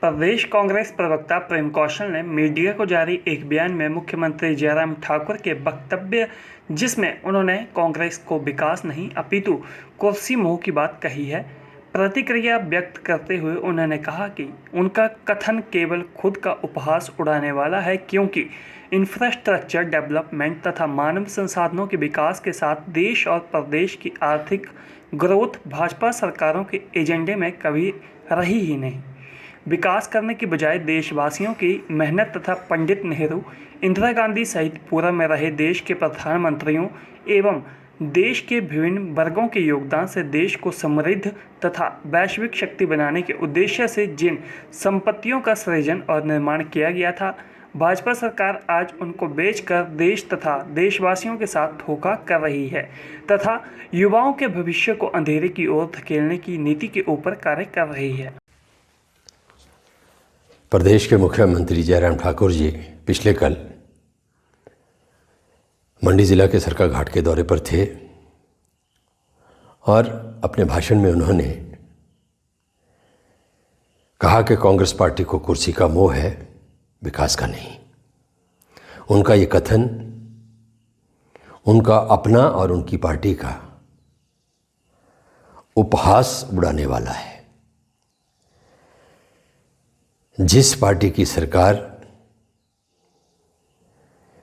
प्रदेश कांग्रेस प्रवक्ता प्रेम कौशल ने मीडिया को जारी एक बयान में मुख्यमंत्री जयराम ठाकुर के वक्तव्य जिसमें उन्होंने कांग्रेस को विकास नहीं अपितु कुर्सी मोह की बात कही है, प्रतिक्रिया व्यक्त करते हुए उन्होंने कहा कि उनका कथन केवल खुद का उपहास उड़ाने वाला है, क्योंकि इंफ्रास्ट्रक्चर डेवलपमेंट तथा मानव संसाधनों के विकास के साथ देश और प्रदेश की आर्थिक ग्रोथ भाजपा सरकारों के एजेंडे में कभी रही ही नहीं। विकास करने की बजाय देशवासियों की मेहनत तथा पंडित नेहरू, इंदिरा गांधी सहित पूर्व में रहे देश के प्रधानमंत्रियों एवं देश के विभिन्न वर्गों के योगदान से देश को समृद्ध तथा वैश्विक शक्ति बनाने के उद्देश्य से जिन संपत्तियों का सृजन और निर्माण किया गया था, भाजपा सरकार आज उनको बेचकर देश तथा देशवासियों के साथ धोखा कर रही है तथा युवाओं के भविष्य को अंधेरे की ओर धकेलने की नीति के ऊपर कार्य कर रही है। प्रदेश के मुख्यमंत्री जयराम ठाकुर जी पिछले कल मंडी जिला के सरका घाट के दौरे पर थे और अपने भाषण में उन्होंने कहा कि कांग्रेस पार्टी को कुर्सी का मोह है, विकास का नहीं। उनका ये कथन उनका अपना और उनकी पार्टी का उपहास उड़ाने वाला है। जिस पार्टी की सरकार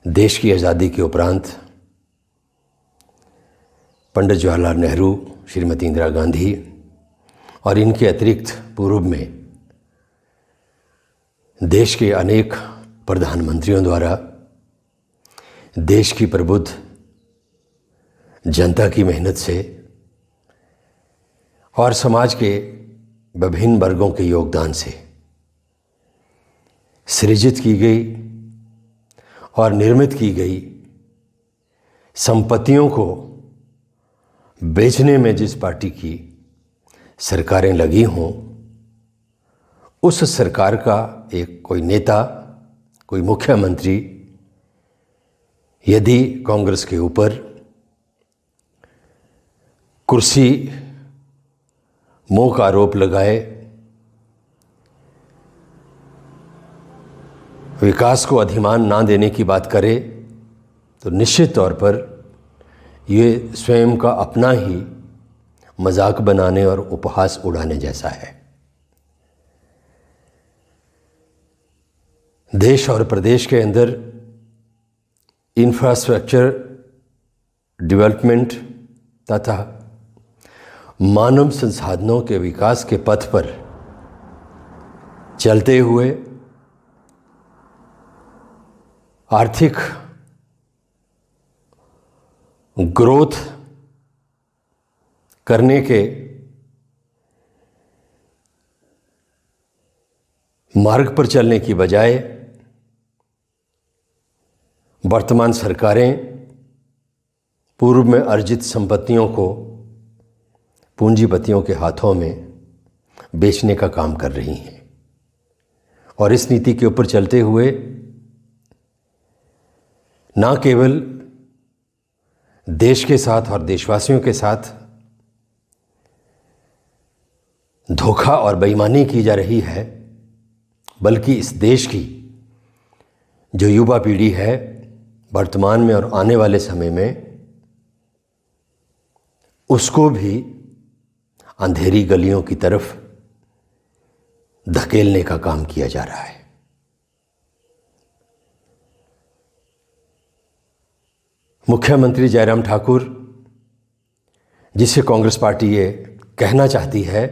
देश की आज़ादी के उपरांत पंडित जवाहरलाल नेहरू, श्रीमती इंदिरा गांधी और इनके अतिरिक्त पूर्व में देश के अनेक प्रधानमंत्रियों द्वारा देश की प्रबुद्ध जनता की मेहनत से और समाज के विभिन्न वर्गों के योगदान से सृजित की गई और निर्मित की गई संपत्तियों को बेचने में जिस पार्टी की सरकारें लगी हों, उस सरकार का एक कोई नेता, कोई मुख्यमंत्री यदि कांग्रेस के ऊपर कुर्सी मोह का आरोप लगाए, विकास को अधिमान ना देने की बात करे, तो निश्चित तौर पर ये स्वयं का अपना ही मजाक बनाने और उपहास उड़ाने जैसा है। देश और प्रदेश के अंदर इंफ्रास्ट्रक्चर डेवलपमेंट तथा मानव संसाधनों के विकास के पथ पर चलते हुए आर्थिक ग्रोथ करने के मार्ग पर चलने की बजाय वर्तमान सरकारें पूर्व में अर्जित संपत्तियों को पूंजीपतियों के हाथों में बेचने का काम कर रही हैं और इस नीति के ऊपर चलते हुए ना केवल देश के साथ और देशवासियों के साथ धोखा और बेईमानी की जा रही है, बल्कि इस देश की जो युवा पीढ़ी है वर्तमान में और आने वाले समय में, उसको भी अंधेरी गलियों की तरफ धकेलने का काम किया जा रहा है। मुख्यमंत्री जयराम ठाकुर, जिसे कांग्रेस पार्टी ये कहना चाहती है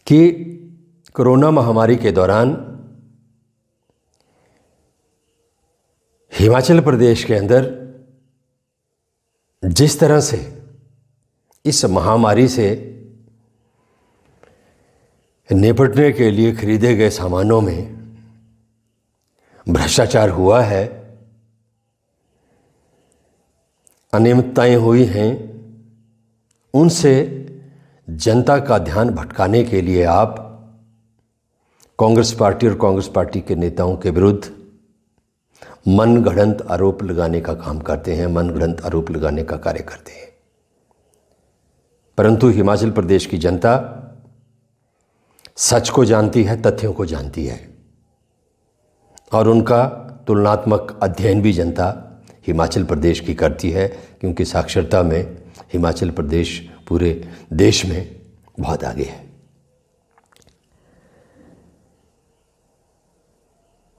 कि कोरोना महामारी के दौरान हिमाचल प्रदेश के अंदर जिस तरह से इस महामारी से निपटने के लिए खरीदे गए सामानों में भ्रष्टाचार हुआ है, अनियमितताएं हुई हैं, उनसे जनता का ध्यान भटकाने के लिए आप कांग्रेस पार्टी और कांग्रेस पार्टी के नेताओं के विरुद्ध मनगढ़ंत आरोप लगाने का काम करते हैं, मनगढ़ंत आरोप लगाने का कार्य करते हैं। परंतु हिमाचल प्रदेश की जनता सच को जानती है, तथ्यों को जानती है, और उनका तुलनात्मक अध्ययन भी जनता हिमाचल प्रदेश की करती है, क्योंकि साक्षरता में हिमाचल प्रदेश पूरे देश में बहुत आगे है।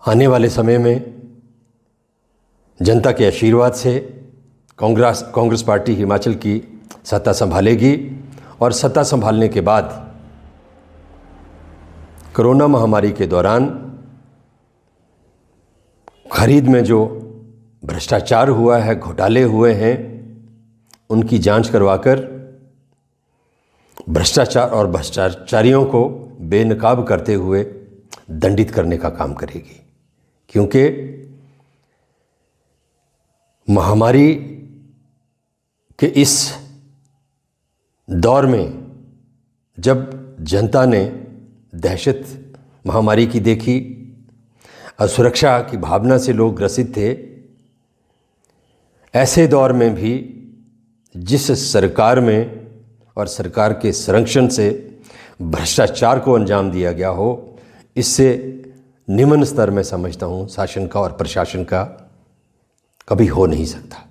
आने वाले समय में जनता के आशीर्वाद से कांग्रेस पार्टी हिमाचल की सत्ता संभालेगी, और सत्ता संभालने के बाद कोरोना महामारी के दौरान खरीद में जो भ्रष्टाचार हुआ है, घोटाले हुए हैं, उनकी जांच करवाकर भ्रष्टाचार और भ्रष्टाचारियों को बेनकाब करते हुए दंडित करने का काम करेगी। क्योंकि महामारी के इस दौर में जब जनता ने दहशत महामारी की देखी, असुरक्षा की भावना से लोग ग्रसित थे, ऐसे दौर में भी जिस सरकार में और सरकार के संरक्षण से भ्रष्टाचार को अंजाम दिया गया हो, इससे निम्न स्तर में समझता हूँ शासन का और प्रशासन का कभी हो नहीं सकता।